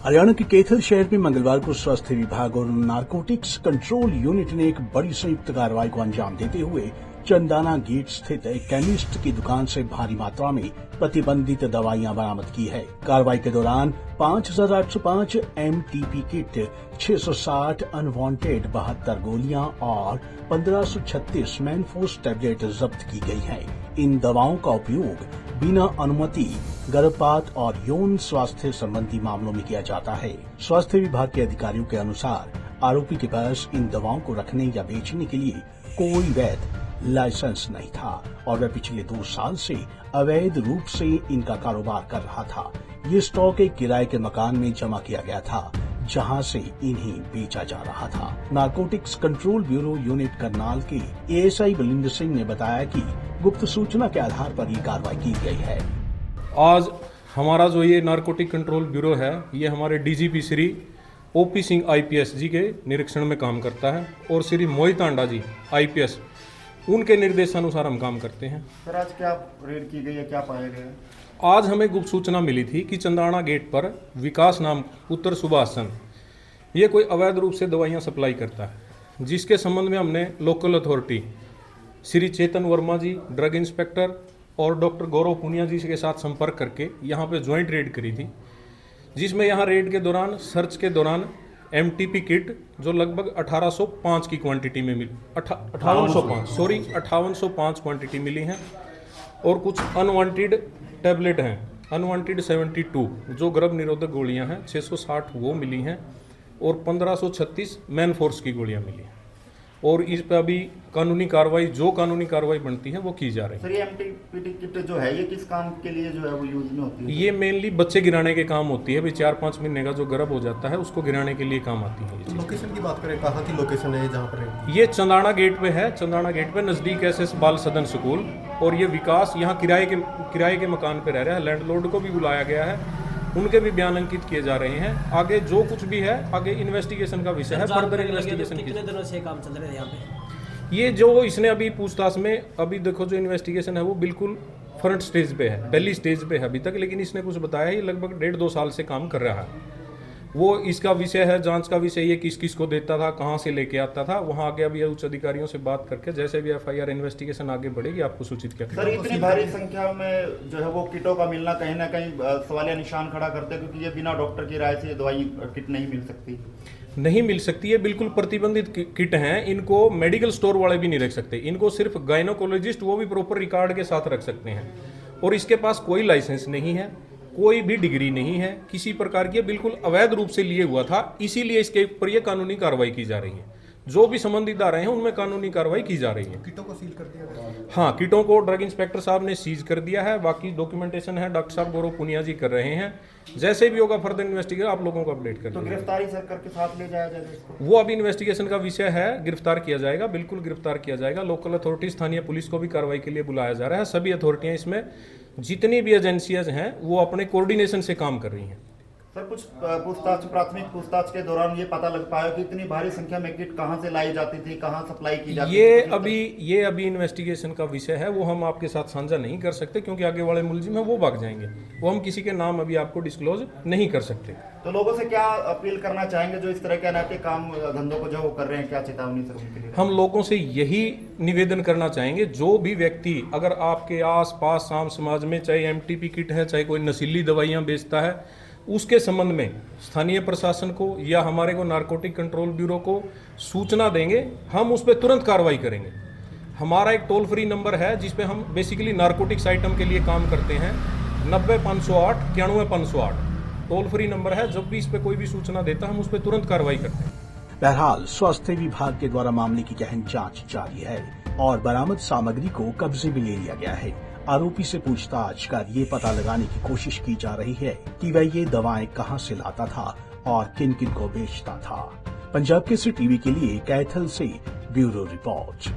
हरियाणा के कैथल शहर में मंगलवार को स्वास्थ्य विभाग और नारकोटिक्स कंट्रोल यूनिट ने एक बड़ी संयुक्त कार्रवाई को अंजाम देते हुए चंदाना गेट स्थित एक केमिस्ट की दुकान से भारी मात्रा में प्रतिबंधित दवाइयां बरामद की है। कार्रवाई के दौरान 5,805 MTP किट, 660 अनवांटेड 72 गोलियां और 1,536 मैनफोर्स टैबलेट जब्त की गई हैं। इन दवाओं का उपयोग बिना अनुमति गर्भपात और यौन स्वास्थ्य संबंधी मामलों में किया जाता है। स्वास्थ्य विभाग के अधिकारियों के अनुसार आरोपी के पास इन दवाओं को रखने या बेचने के लिए कोई वैध लाइसेंस नहीं था और वह पिछले 2 साल से अवैध रूप से इनका कारोबार कर रहा था। ये स्टॉक एक किराए के मकान में जमा किया गया था, जहां से इन्हें बेचा जा रहा था। Narcotics control bureau unit Karnal के ASI बलिंदर सिंह ने बताया कि गुप्त सूचना के आधार पर ये कार्रवाई की गई है। आज हमारा जो ये नारकोटिक कंट्रोल ब्यूरो है, ये हमारे DGP Shri OP Singh IPS जी के निरीक्षण में काम करता है और श्री मोहित आंडा जी IPS उनके निर्देशानुसार हम काम करते हैं। सर, आज क्या रेड की गई है, क्या पाया गया है? आज हमें गुप्त सूचना मिली थी कि चंदाना गेट पर विकास नाम पुत्र सुभाषचंद ये कोई अवैध रूप से दवाइयां सप्लाई करता है, जिसके संबंध में हमने लोकल अथॉरिटी श्री चेतन वर्मा जी, ड्रग इंस्पेक्टर और डॉक्टर गौरव पुनिया जी के साथ संपर्क करके यहाँ पे ज्वाइंट रेड करी थी, जिसमें यहाँ रेड के दौरान सर्च के दौरान MTP किट जो लगभग 1805 की क्वांटिटी में मिली, 5805 क्वांटिटी मिली हैं और कुछ अनवांटेड टैबलेट हैं, अनवांटेड 72 जो गर्भ निरोधक गोलियां हैं, 660 वो मिली हैं और 1536 मैन फोर्स की गोलियां मिली हैं और इस पर अभी कानूनी कार्रवाई बनती है वो की जा रही है। सर, ये MTP किट जो है ये किस काम के लिए जो है वो यूज में होती है? ये मेनली बच्चे गिराने के काम होती है। अभी 4-5 महीने का जो गर्भ हो जाता है उसको गिराने के लिए काम आती है। तो लोकेशन की बात करें, कहाँ की लोकेशन है जहाँ पर ये चंदाना गेट पे है। चंदाना गेट पे नज़दीक SS बाल सदन स्कूल और ये विकास यहाँ किराए के मकान पे रह रहा है। लैंडलॉर्ड को भी बुलाया गया है, उनके भी बयान अंकित किए जा रहे हैं। आगे जो कुछ भी है आगे इन्वेस्टिगेशन का विषय है, फर्दर इन्वेस्टिगेशन। कितने दिनों से काम चल रहा है यहाँ पे? ये जो इसने अभी पूछताछ में अभी देखो जो इन्वेस्टिगेशन है वो बिल्कुल फ्रंट स्टेज पे है, पहली स्टेज पे है अभी तक, लेकिन इसने कुछ बताया ये लगभग 1.5-2 साल से काम कर रहा है। वो इसका विषय है, जांच का विषय ये किस किस को देता था, कहाँ से लेके आता था। वहाँ आगे अभी उच्च अधिकारियों से बात करके जैसे भी FIR इन्वेस्टिगेशन आगे बढ़ेगी आपको सूचित किया। सर, इतनी भारी संख्या में जो है वो किटों का मिलना कहीं ना कहीं सवालिया निशान खड़ा करते हैं, क्योंकि ये बिना डॉक्टर की राय से दवाई किट नहीं मिल सकती। ये बिल्कुल प्रतिबंधित किट हैं। इनको मेडिकल स्टोर वाले भी नहीं रख सकते, इनको सिर्फ गायनोकोलॉजिस्ट वो भी प्रॉपर रिकॉर्ड के साथ रख सकते हैं और इसके पास कोई लाइसेंस नहीं है, कोई भी डिग्री नहीं है किसी प्रकार की, बिल्कुल अवैध रूप से लिए हुआ था। इसीलिए इसके ऊपर ये कानूनी कार्रवाई की जा रही है। जो भी संबंधित आ रहे हैं उनमें कानूनी कार्रवाई की जा रही है। किटों को सील कर दिया गया? हाँ, किटों को ड्रग इंस्पेक्टर साहब ने सीज कर दिया है। बाकी डॉक्यूमेंटेशन है, डॉक्टर साहब गौरव पुनिया जी कर रहे हैं। जैसे भी होगा फर्दर इन्वेस्टिगेशन आप लोगों को अपडेट कर तो गिरफ्तारी सर करके साथ ले जाया जाएगा इसको? वो अभी इन्वेस्टिगेशन का विषय है, गिरफ्तार किया जाएगा, बिल्कुल गिरफ्तार किया जाएगा। लोकल अथॉरिटी, स्थानीय पुलिस को भी कार्रवाई के लिए बुलाया जा रहा है। सभी अथॉरिटियां इसमें जितनी भी एजेंसियां हैं वो अपने कोऑर्डिनेशन से काम कर रही हैं। सर, कुछ प्राथमिक पूछताछ के दौरान ये पता लग पाया कि इतनी भारी संख्या में किट कहां से लाई जाती थी, कहां सप्लाई की जाती थी? ये अभी इन्वेस्टिगेशन का विषय है, वो हम आपके साथ साझा नहीं कर सकते क्योंकि आगे वाले मुलजिम है वो भाग जाएंगे। वो हम किसी के नाम अभी आपको डिस्क्लोज नहीं कर सकते। तो लोगों से क्या अपील करना चाहेंगे जो इस तरह के अनैतिक काम धंधों को जो वो कर रहे हैं, क्या चेतावनी सर उनके लिए? हम लोगों से यही निवेदन करना चाहेंगे, जो भी व्यक्ति अगर आपके आस पास आम समाज में चाहे MTP किट है, चाहे कोई नशीली दवाइयाँ बेचता है, उसके संबंध में स्थानीय प्रशासन को या हमारे को नारकोटिक कंट्रोल ब्यूरो को सूचना देंगे, हम उस पर तुरंत कार्रवाई करेंगे। हमारा एक टोल फ्री नंबर है जिस पे हम बेसिकली नारकोटिक्स आइटम के लिए काम करते हैं, 90-508 91-508 टोल फ्री नंबर है। जब भी इस पे कोई भी सूचना देता है हम उस पर तुरंत कार्रवाई करते हैं। बहरहाल स्वास्थ्य विभाग के द्वारा मामले की गहन जांच जारी है और बरामद सामग्री को कब्जे में ले लिया गया है। आरोपी से पूछताछ कर ये पता लगाने की कोशिश की जा रही है कि वह ये दवाएं कहां से लाता था और किन किन को बेचता था। पंजाब केसरी टीवी के लिए कैथल से ब्यूरो रिपोर्ट।